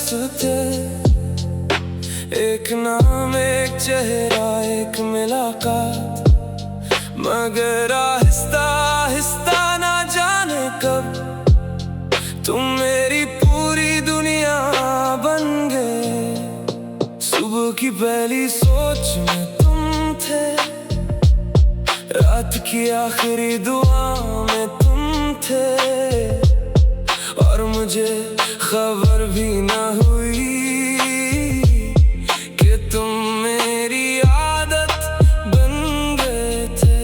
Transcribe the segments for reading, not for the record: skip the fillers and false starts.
रास्ते, एक नाम एक चेहरा एक मुलाकात, मगर आहिस्ता आहिस्ता ना जाने कब तुम मेरी पूरी दुनिया बन गए। सुबह की पहली सोच में तुम थे, रात की आखिरी दुआ में तुम थे, और मुझे खबर भी ना हुई कि तुम मेरी आदत बन गए थे।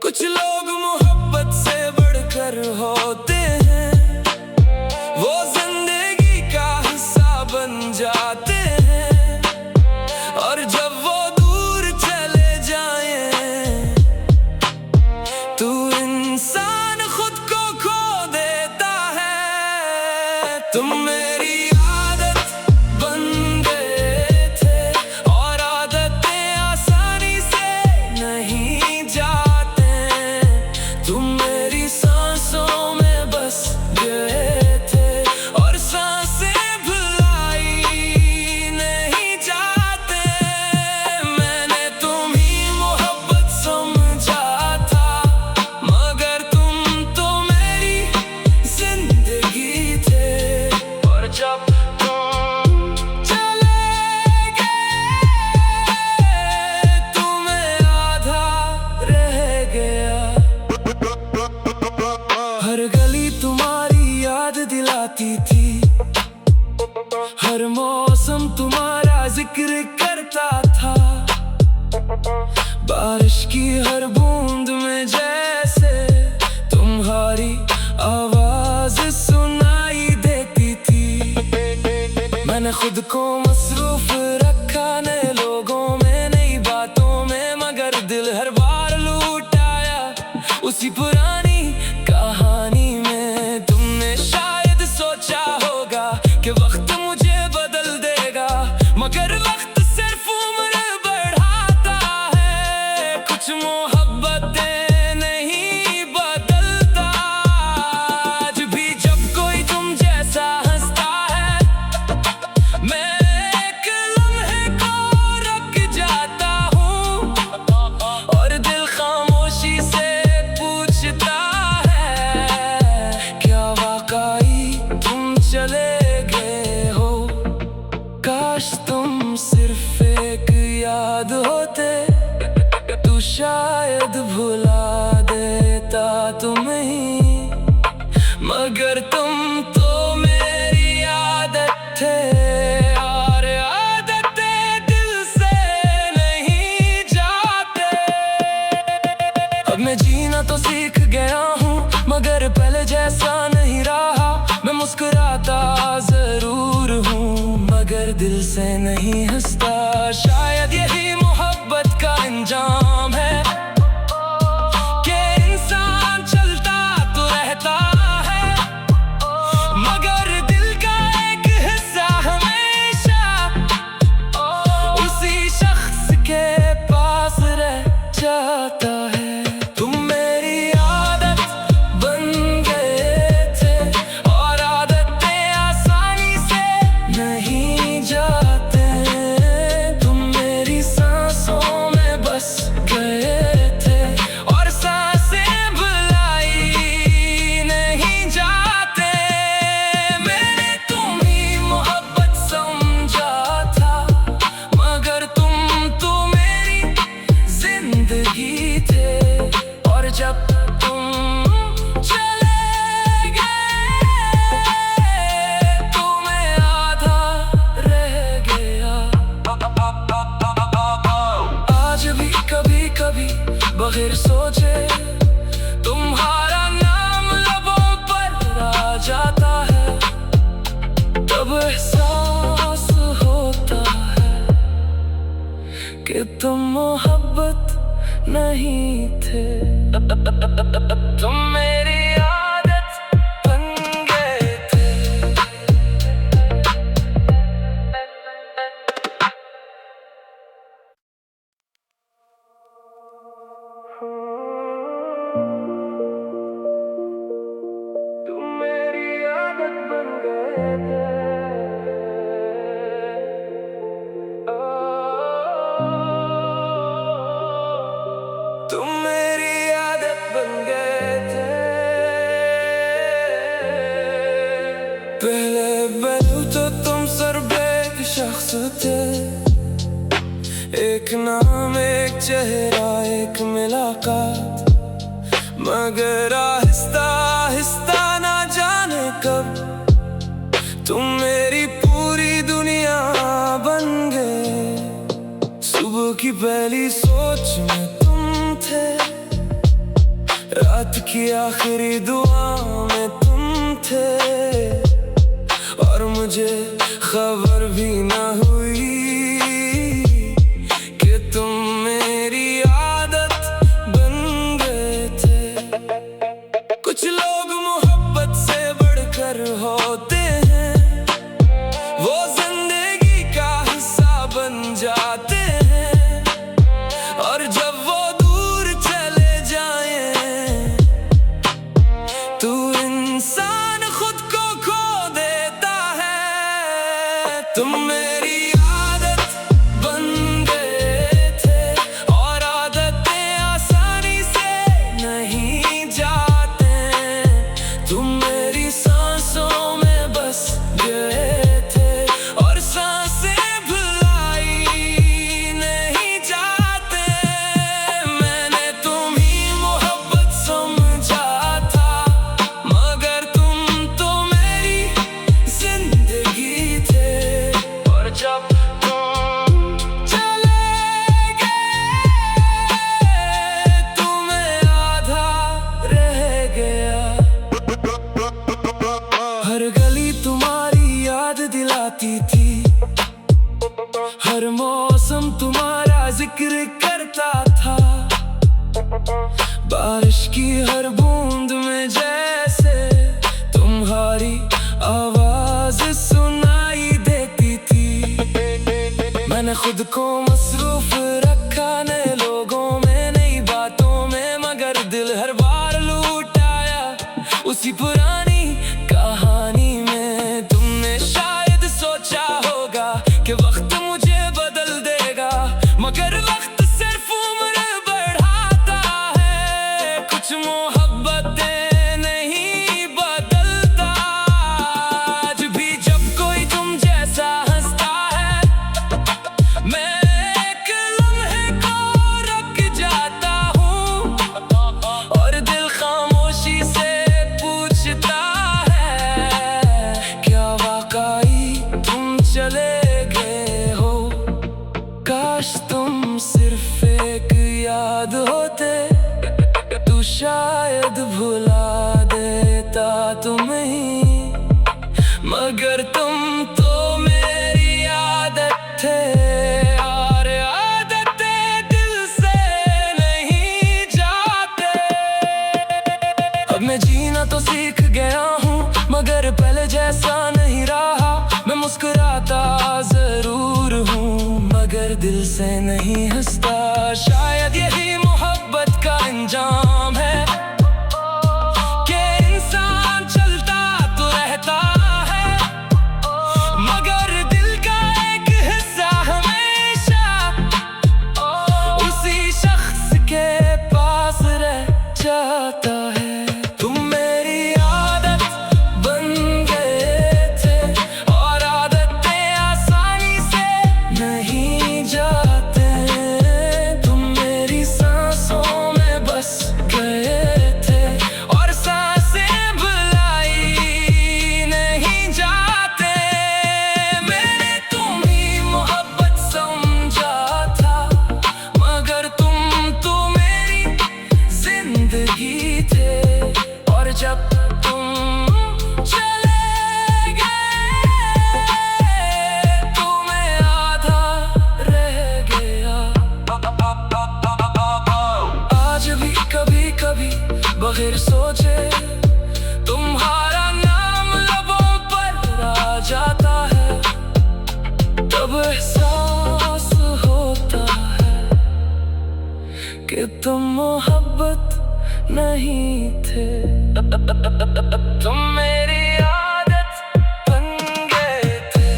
कुछ लोग मोहब्बत से बढ़कर होते हैं, वो जिंदगी का हिस्सा बन जाते हैं, और जब वो दूर चले जाएं तो इंसान खुद को खो देता है। तुम मेरी आदत बन गए थे, और आदतें आसानी से नहीं जाते। तुम मेरी सांसों में बस गए थे, और सांसें भुलाई नहीं जाते। मैंने तुम्हीं मोहब्बत समझा था, मगर तुम तो मेरी जिंदगी थे। और जब तुम चले गए, तुम्हें आधा रह गया। हर गली तुम्हारी याद दिलाती थी, हर मौसम तुम्हारा जिक्र करता था। बारिश की हर बूंद में जैसे तुम्हारी आवाज सुनाई देती थी। मैंने खुद को मसरूफ रखा नए लोगों में, नई बातों में, मगर दिल हर बार लौट आया उसी पुरानी कहानी में। तुमने शायद सोचा होगा कि वक्त मुझे बदल देगा, मगर वक्त सिर्फ उम्र बढ़ाता है। कुछ मोहब्बतें नहीं बदलता। आज भी जब कोई तुम जैसा हंसता है, मैं एक लम्हे को रुक जाता हूँ, और दिल खामोशी से पूछता है, क्या वाकई तुम चले गए हो? काश तुम सिर्फ एक याद होते, तू शायद भुला देता तुम्हें, मगर तुम तो मेरी आदत थे, और आदतें दिल से नहीं जाते। अब मैं जीना तो सीख गया हूँ, मगर पहले जैसा नहीं रहा। मैं मुस्कुराता जरूर हूँ, मगर दिल से नहीं हंसता। शायद यही मोहब्बत का अंजाम है कि इंसान चलता तो रहता है, मगर दिल का एक हिस्सा हमेशा उसी शख्स के पास रह जाता है। तुम मेरी आदत बन गए थे, और आदतें आसानी से नहीं जाते। तुम मेरी सांसों में बस गए थे, और सांसें भुलाई नहीं जाते। मैंने तुम्हीं मोहब्बत समझा था, मगर तुम तो मेरी जिंदगी थे। और जब तुम चले गए, तुम्हें आधा रह गया। आज भी कभी कभी बगैर सोचे तुम्हारा नाम लबों पर आ जाता है, तब एहसास होता है कि तुम मोहब्बत नहीं थे। तुम मेरी आदत बन गए थे। तुम मेरी आदत बन गए थे। हंसते, एक नाम एक चेहरा एक मुलाकात, मगर आहिस्ता आहिस्ता ना जाने कब तुम मेरी पूरी दुनिया बन गए। सुबह की पहली सोच में तुम थे, रात की आखिरी दुआ में तुम थे, और मुझे खबर भी ना हुई कि तुम मेरी आदत बन गए थे। कुछ लोग मोहब्बत से बढ़कर होते हैं, वो जिंदगी का हिस्सा बन जाते हैं, और जब वो दूर चले जाएं तो इंसान खुद को खो देता है। तुम मेरी आदत बन गए थे, और आदतें आसानी से नहीं जाते। तुम मेरी सांसों में बस गए थे, और सांसें भुलाई नहीं जाते। मैंने तुम्हीं मोहब्बत समझा था, मगर तुम तो मेरी जिंदगी थे। और जब तुम चले गए, तुम्हें आधा रह गया। हर गली तुम्हारी याद दिलाती थी, हर मौसम तुम्हारा जिक्र करता था। बारिश की हर बूंद में जैसे तुम्हारी आवाज सुनाई देती थी। मैंने खुद को मसरूफ रखा नए लोगों में, नई बातों में, मगर दिल हर बार लौट आया उसी पुरानी कहानी में। तुमने शायद सोचा होगा कि वक्त मुझे बदल देगा, मगर वक्त सिर्फ उम्र बढ़ाता है। कुछ मोहब्बतें नहीं बदलता। आज भी जब कोई तुम जैसा हंसता है, मैं एक लम्हे को रख जाता हूँ, और दिल खामोशी से पूछता है, क्या वाकई तुम चले गए हो? काश तुम सिर्फ एक याद होते, तू शायद भुला देता तुम्हें, मगर तुम तो मेरी आदत थे, और आदतें दिल से नहीं जाते। अब मैं जीना तो सीख गया हूँ, मगर पहले जैसा नहीं रहा। मैं मुस्कुराता जरूर हूँ, मगर दिल से नहीं हंसता। शायद यही मोहब्बत का अंजाम है कि इंसान चलता तो रहता है, मगर दिल का एक हिस्सा हमेशा उसी शख्स के पास रह जाता है। तुम मेरी आदत बन गए थे, और आदतें आसानी से नहीं जाते। तुम मेरी सांसों में बस गए थे, और सांसें भुलाई नहीं जाते। मैंने तुम्हीं मोहब्बत समझा था, मगर तुम तो मेरी जिंदगी थे। और जब तुम चले गए, तुम्हें आधा रह गया। आज भी कभी कभी बगैर सोचे तुम्हारा नाम लबों पर आ जाता है, तब एहसास होता है कि तुम मोहब्बत नहीं थे। तुम मेरी आदत बन गए थे।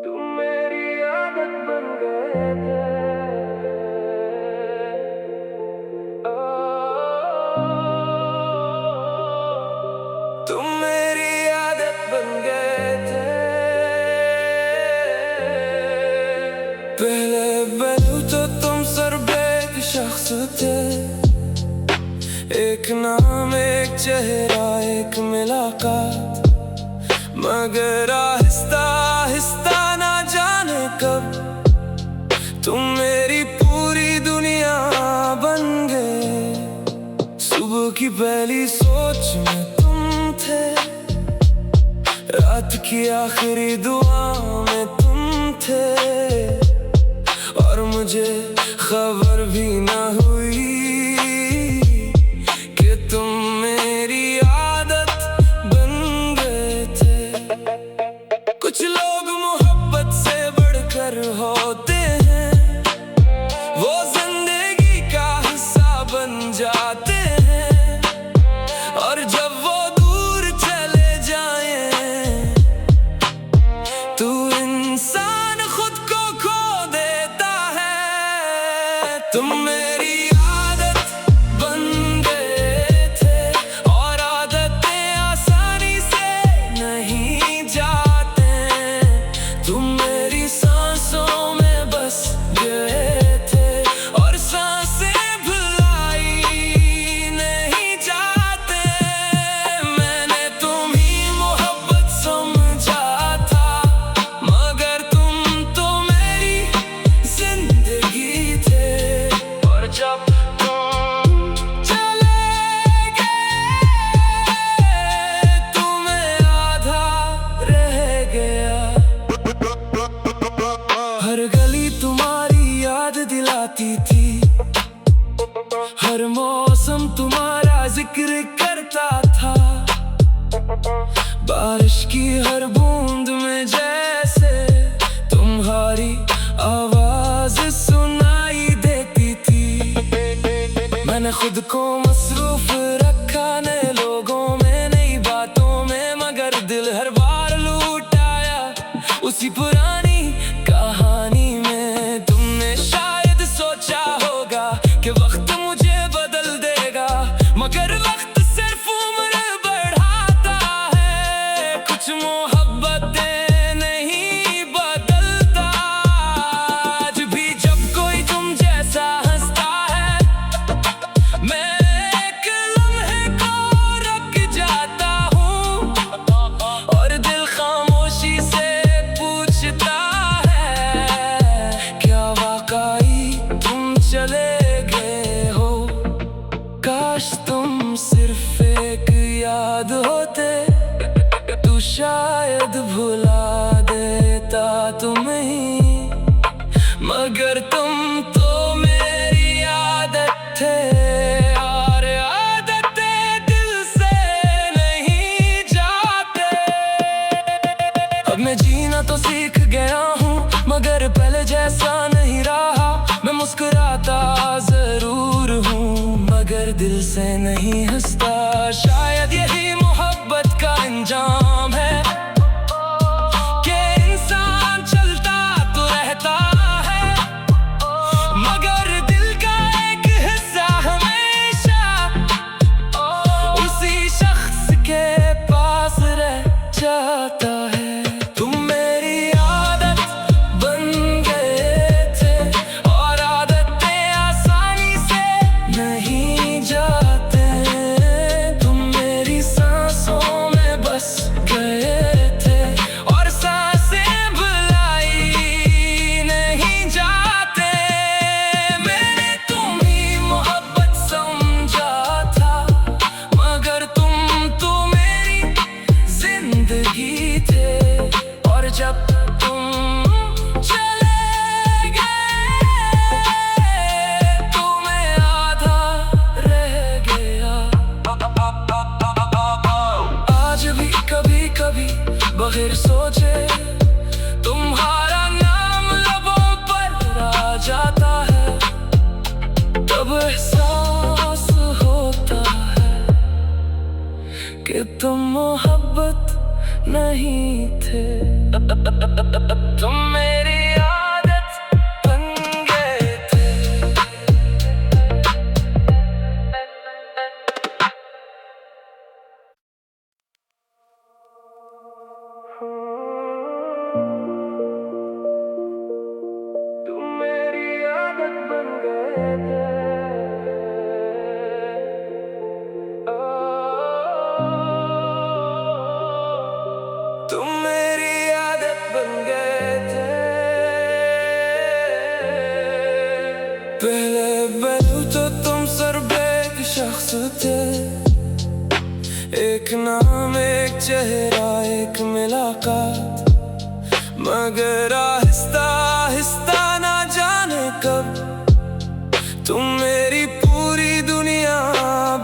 तुम मेरी आदत बन गए थे। नाम एक चेहरा एक मुलाकात, मगर आहिस्ता आहिस्ता ना जाने कब तुम मेरी पूरी दुनिया बन गए। सुबह की पहली सोच में तुम थे, रात की आखिरी दुआ में तुम थे, और मुझे खबर भी ना हुई कि तुम मेरी आदत बन गए थे। कुछ लोग मोहब्बत से बढ़कर होते हैं, वो जिंदगी का हिस्सा बन जाते हैं, और जब वो दूर चले जाएं तो इंसान खुद को खो देता है। तुम मेरी आदत बन गए थे, और आदतें आसानी से नहीं जाते। तुम मेरी सांसों में बस गए थे, और सांसें भुलाई नहीं जाते। मैंने तुम्हीं मोहब्बत समझा था, मगर तुम तो मेरी जिंदगी थे। और जब तुम चले गए, तुम्हें आधा रह गया। हर गली तुम्हारी याद दिलाती थी, हर मौसम तुम्हारा जिक्र करता था। बारिश की हर बूंद में जैसे तुम्हारी आवाज सुनाई देती थी। मैंने खुद को मसरूफ रखा नए लोगों में, नई बातों में, मगर दिल हर बार लूट आया उसी पुरानी कहानी में। तुमने शायद सोचा होगा कि वक्त मुझे बदल देगा, मगर वक्त सिर्फ उम्र बढ़ाता है। कुछ मोहब्बतें नहीं बदलता। आज भी जब कोई तुम जैसा हंसता है, मैं एक लम्हे को रुक जाता हूँ, और दिल खामोशी से पूछता है, क्या वाकई तुम चले गए हो? काश तुम सिर्फ एक याद होते, तू शायद भुला देता तुम्हें, मगर तुम तो मेरी आदत थे, और आदतें दिल से नहीं जाते। अब मैं जीना तो सीख गया हूँ, मगर पहले जैसा नहीं रहा। मैं मुस्कुराता जरूर हूँ, मगर दिल से नहीं हंसता। शायद यही मोहब्बत का अंजाम है कि इंसान चलता तो रहता है, मगर दिल का एक हिस्सा हमेशा उसी शख्स के पास रह जाता है। तुम मेरी आदत बन गए थे, और आदतें आसानी से नहीं जाते। तुम मेरी सांसों में बस गए थे, और सांसें भुलाई नहीं जाते। मैंने तुम्हीं मोहब्बत समझा था, मगर तुम तो मेरी जिंदगी थे। और जब तुम चले गए, तुम्हें आधा रह गया। आज भी कभी कभी बगैर सोचे तुम्हारा नाम लबों पर आ जाता है, तब एहसास होता है कि तुम मोहब्बत नहीं थे। तुम मेरी आदत बन गए थे। तुम मेरी आदत बन गए थे। पहले पहलू तो तुम सर्वे के शख्स थे, एक नाम एक चेहरा एक मुलाकात, मगर आहिस्ता आहिस्ता ना जाने कब तुम मेरी पूरी दुनिया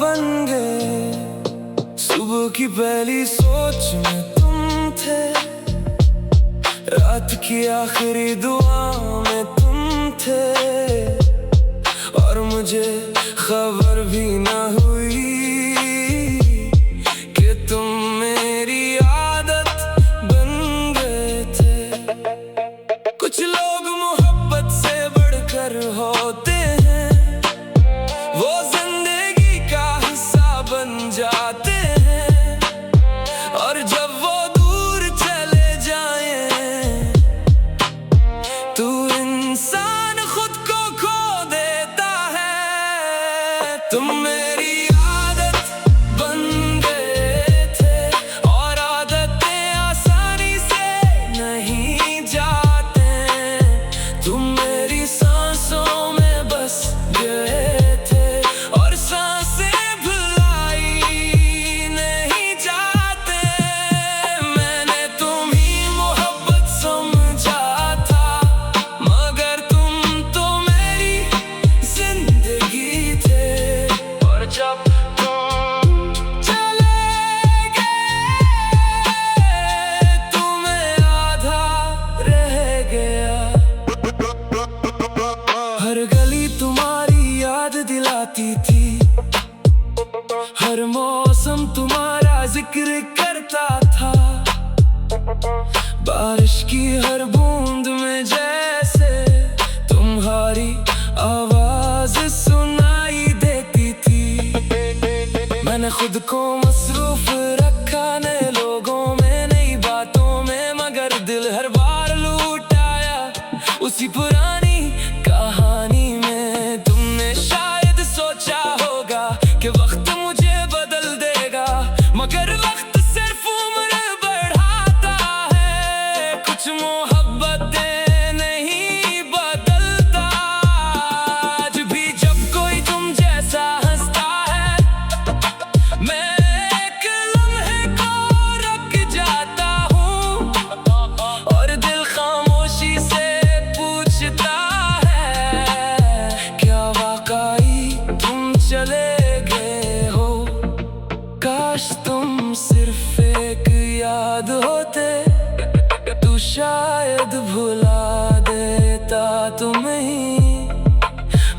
बन गए। सुबह की पहली सोच में तुम थे, रात की आखिरी दुआ में तुम थे, और मुझे खबर भी ना हुई कि तुम मेरी आदत बन गए थे। कुछ लोग मोहब्बत से बढ़कर होते हैं, वो जिंदगी का हिस्सा बन जाते हैं, और जब वो दूर चले जाएं तो इंसान खुद को खो देता है। तुम मेरी आदत बन गए थे, और आदतें आसानी से नहीं जाते। तुम मेरी सांसों में बस गए थे, और सांसें भुलाई नहीं जाते। मैंने तुम्हीं मोहब्बत समझा था, मगर तुम तो मेरी जिंदगी थे। और जब तुम चले गए, तुम्हें आधा रह गया। हर गली तुम्हारी याद दिलाती थी, हर मौसम तुम्हारा जिक्र करता था। बारिश की हर बूंद में जैसे तुम्हारी आवाज सुनाई देती थी। मैंने खुद को मसरूफ रखा नए लोगों में, नई बातों में, मगर दिल हर बार लूट आया उसी पुरानी कहानी में। तुमने शायद सोचा होगा कि वक्त मुझे बदल देगा, मगर वक्त सिर्फ उम्र बढ़ाता है। कुछ मोहब्बतें नहीं बदलता। आज भी जब कोई तुम जैसा हंसता है, मैं एक लम्हे को रुक जाता हूँ, और दिल खामोशी से पूछता है, क्या वाकई तुम चले गए हो? काश तुम सिर्फ एक याद होते, तू शायद भुला देता तुम्हें,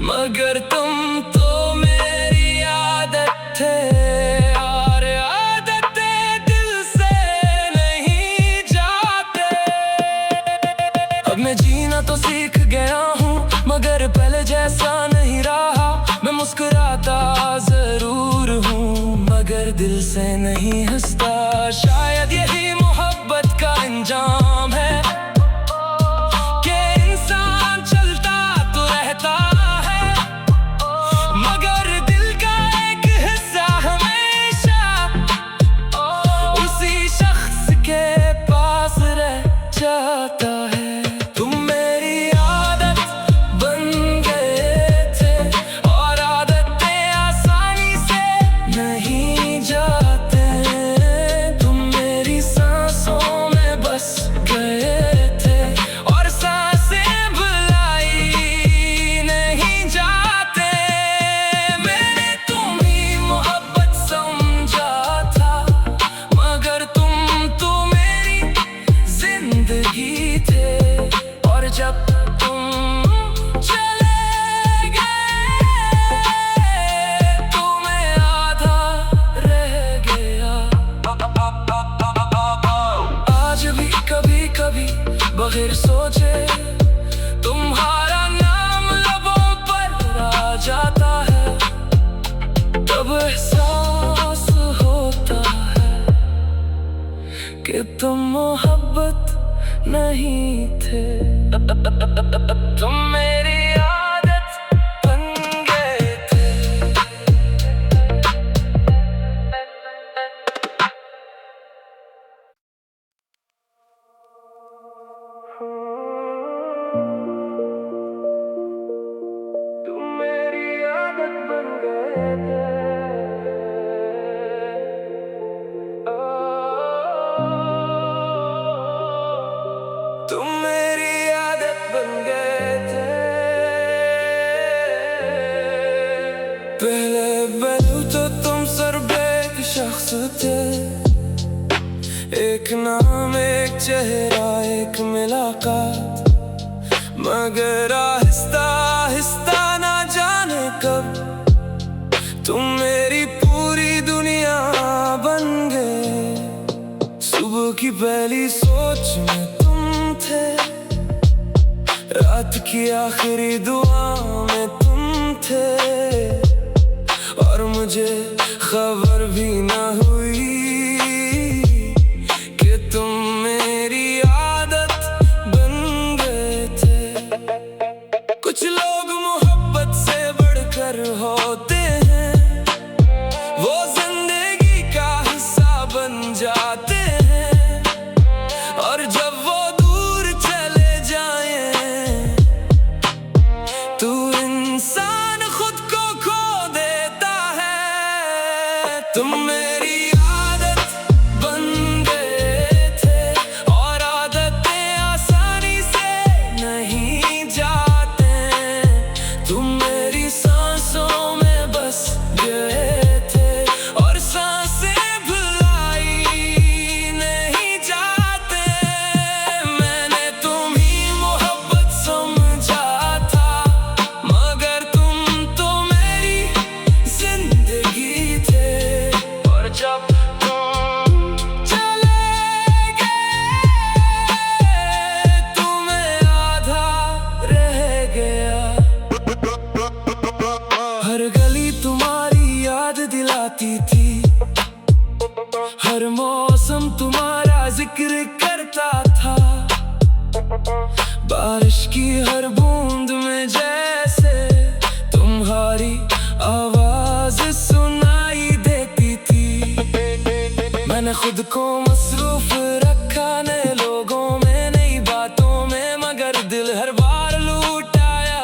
मगर तुम तो मेरी आदत थे, और आदतें दिल से नहीं जाते। अब मैं जीना तो सीख गया हूँ, मगर पहले जैसा नहीं रहा। मैं मुस्कुराता जरूर हूँ, मगर दिल से नहीं हंसता। शायद यही मोहब्बत का अंजाम है कि इंसान चलता तो रहता है, मगर दिल का एक हिस्सा हमेशा उसी शख्स के पास रह जाता है। तुम मेरी आदत बन गए थे, और आदतें आसानी से नहीं जाते। तुम मेरी सांसों में बस गए थे, और सांसें भुलाई नहीं जाते। मैंने तुम्हीं मोहब्बत समझा था, मगर तुम तो मेरी जिंदगी थे। और जब तुम चले गए, तुम्हें आधा रह गया। आज भी कभी कभी बगैर सोचे तुम्हारा नाम लबों पर आ जाता है, तब एहसास होता है कि तुम मोहब्बत नहीं थे। तुम मेरी आदत बन गए थे। पहले पहलू तो तुम सर्वेक शख्स थे, एक नाम एक चेहरा एक मुलाकात, मगर आहिस्ता आहिस्ता ना जाने कब तुम मेरी पूरी दुनिया बन गए। सुबह की पहली सोच में तुम थे, रात की आखिरी दुआ में तुम थे, और मुझे खबर भी ना हुई कि तुम मेरी आदत बन गए थे। कुछ लोग मोहब्बत से बढ़कर होते हैं, वो जिंदगी का हिस्सा बन जाते हैं, और जब वो दूर चले जाएं तो इंसान खुद को खो देता है। तुम मेरी आदत बन गए थे, और आदतें आसानी से नहीं जाते। तुम मेरी सांसों में बस गए थे, और सांसें भुलाई नहीं जाते। मैंने तुम्हीं मोहब्बत समझा था, मगर तुम तो मेरी जिंदगी थे। और जब तुम चले गए, तुम्हें आधा रह गया। हर गली तुम्हारी याद दिलाती थी, हर मौसम तुम्हारा जिक्र करता था। बारिश की हर बूंद में जैसे तुम्हारी आवाज सुनाई देती थी। मैंने खुद को मसरूफ रखा नए लोगों में, नई बातों में, मगर दिल हर बार लूट आया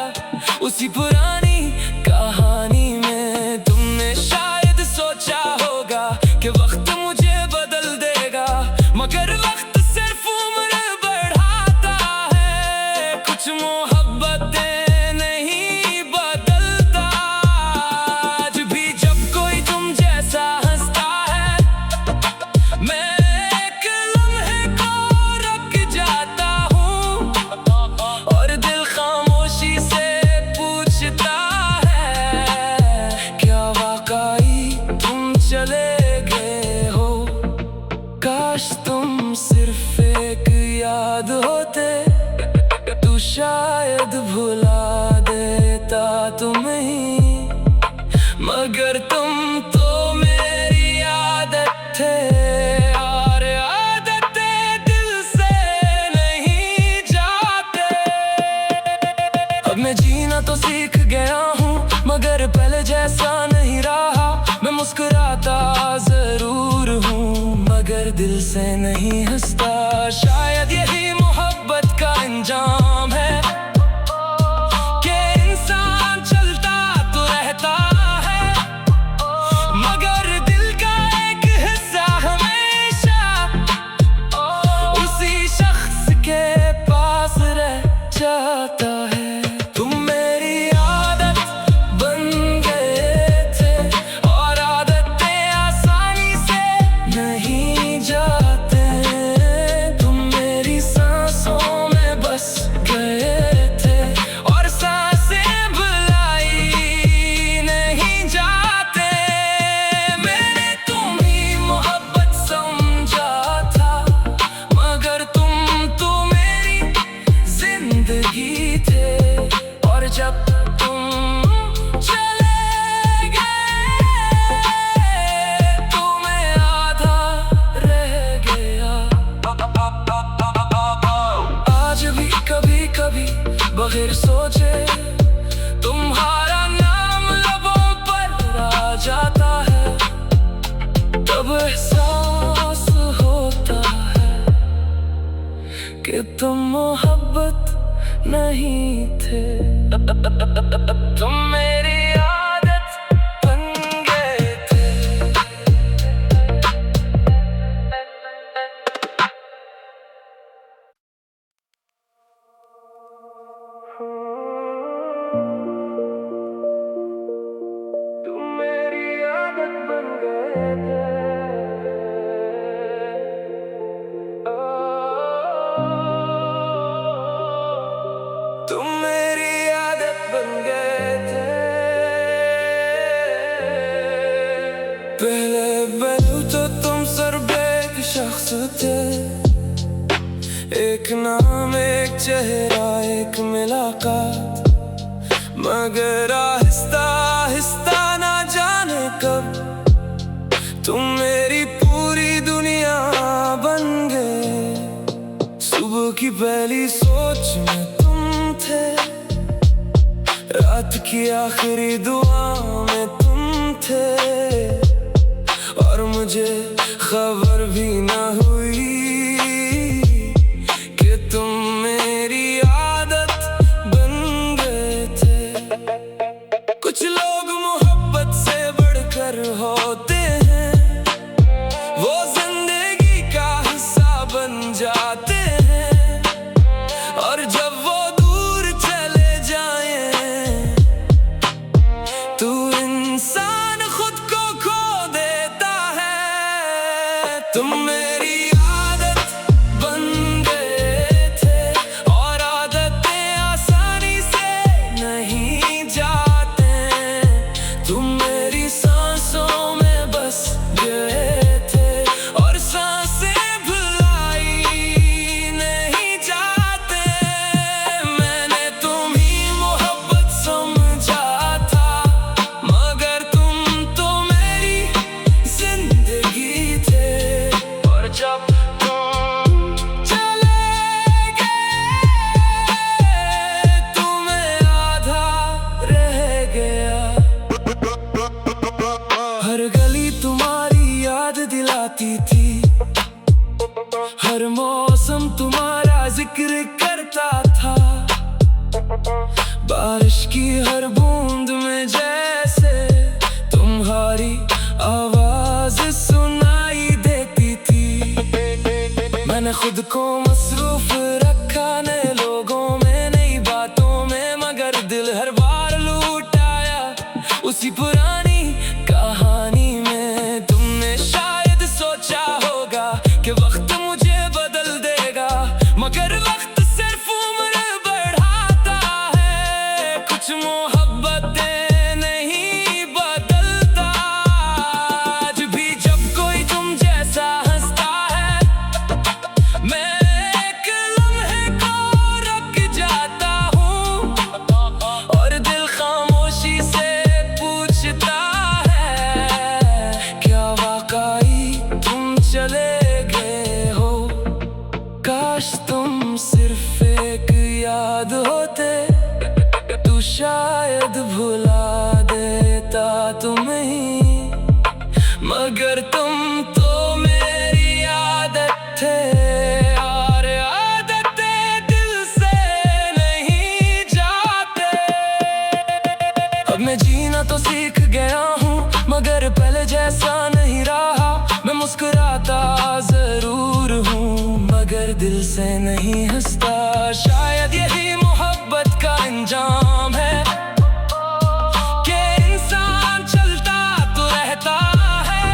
उसी पुरानी कहानी में। तुमने शायद सोचा होगा कि वक्त मुझे बदल देगा, मगर वक्त सिर्फ उम्र बढ़ाता है। कुछ मोहब्बतें नहीं बदलता। आज भी जब कोई तुम जैसा हंसता है, मैं एक लम्हे को रुक जाता हूँ, और दिल खामोशी से पूछता है, क्या वाकई तुम चले गए हो? काश तुम सिर्फ एक याद होते, तू शायद भुला देता तुम्हें, मगर तुम तो मेरी आदत थे, और आदतें दिल से नहीं जाते। अब मैं जीना तो सीख गया हूँ, मगर पहले जैसा नहीं रहा। मैं मुस्कुराता जरूर हूँ, मगर दिल से नहीं हंसता। शायद यही मोहब्बत का अंजाम है कि इंसान चलता तो रहता है, मगर दिल का एक हिस्सा हमेशा उसी शख्स के पास रह जाता है। तुम मेरी आदत बन गए थे, और आदतें आसानी से नहीं जाते। पहले पहलू तो तुम सर्बेक शख्स थे, एक नाम एक चेहरा एक मुलाकात, मगर आहिस्ता आहिस्ता ना जाने कब तुम मेरी पूरी दुनिया बन गए। सुबह की पहली सोच में तुम थे, रात की आखिरी दुआ में तुम थे, और मुझे खबर भी ना हुई कि तुम मेरी आदत बन गए थे। कुछ लोग मोहब्बत से बढ़कर होते हैं, वो जिंदगी का हिस्सा बन जाते हैं, और जब वो दूर चले जाएं तो इंसान खुद को खो देता है। तुम मेरी आदत बन गए थे, और आदतें आसानी से नहीं जाते। तुम मेरी सांसों में बस गए थे, और सांसें भुलाई नहीं जाते। मैंने तुम्हीं मोहब्बत समझा था, मगर तुम तो मेरी जिंदगी थे। और जब तुम चले गए, तुम्हें आधा रह गया। हर गली तुम्हारी याद दिलाती थी, हर मौसम तुम्हारा जिक्र करता था। बारिश की हर बूंद में जैसे तुम्हारी आवाज सुनाई देती थी। मैंने खुद को मसरूफ रखा नए लोगों में, नई बातों में, मगर दिल हर बार लौट आया उसी पुरानी कहानी में। तुमने शायद सोचा होगा कि वक्त मुझे बदल देगा, मगर वक्त सिर्फ उम्र बढ़ाता है। कुछ मोहब्बतें नहीं बदलता। आज भी जब कोई तुम जैसा हंसता है, मैं एक लम्हे को रुक जाता हूँ, और दिल खामोशी से पूछता है, क्या वाकई तुम चले गए हो? काश तुम सिर्फ एक याद होते, तू शायद भुला देता तुम्हें, मगर तुम तो मेरी आदत थे, और आदतें दिल से नहीं जाते। अब मैं जीना तो सीख गया हूँ, मगर पहले जैसा नहीं रहा। मैं मुस्कुराता जरूर हूँ, मगर दिल से नहीं हंसता। शायद यही मोहब्बत का अंजाम है कि इंसान चलता तो रहता है,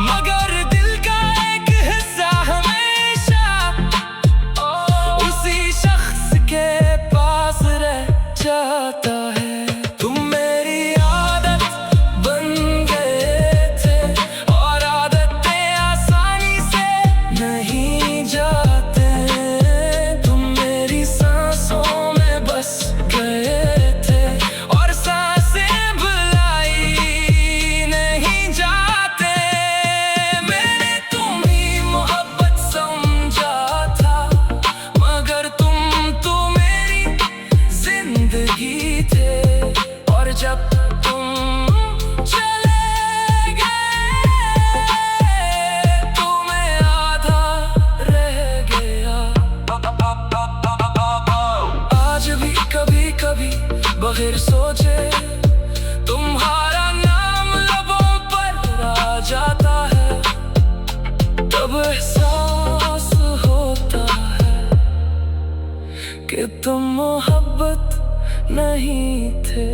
मगर दिल का एक हिस्सा हमेशा उसी शख्स के पास रह जाता है। तुम मेरी आदत बन गए थे, और आदतें आसानी से नहीं जाते। तुम मेरी सांसों में बस गए थे, और सांसें भुलाई नहीं जाते। मैंने तुम्हीं मोहब्बत समझा था, मगर तुम तो मेरी जिंदगी थे। और जब तुम चले गए, तुम्हें आधा रह गया। आज भी कभी कभी बगैर सोचे तुम्हारा नाम लबों पर आ जाता है, तब एहसास होता है कि तुम मोहब्बत नहीं थे।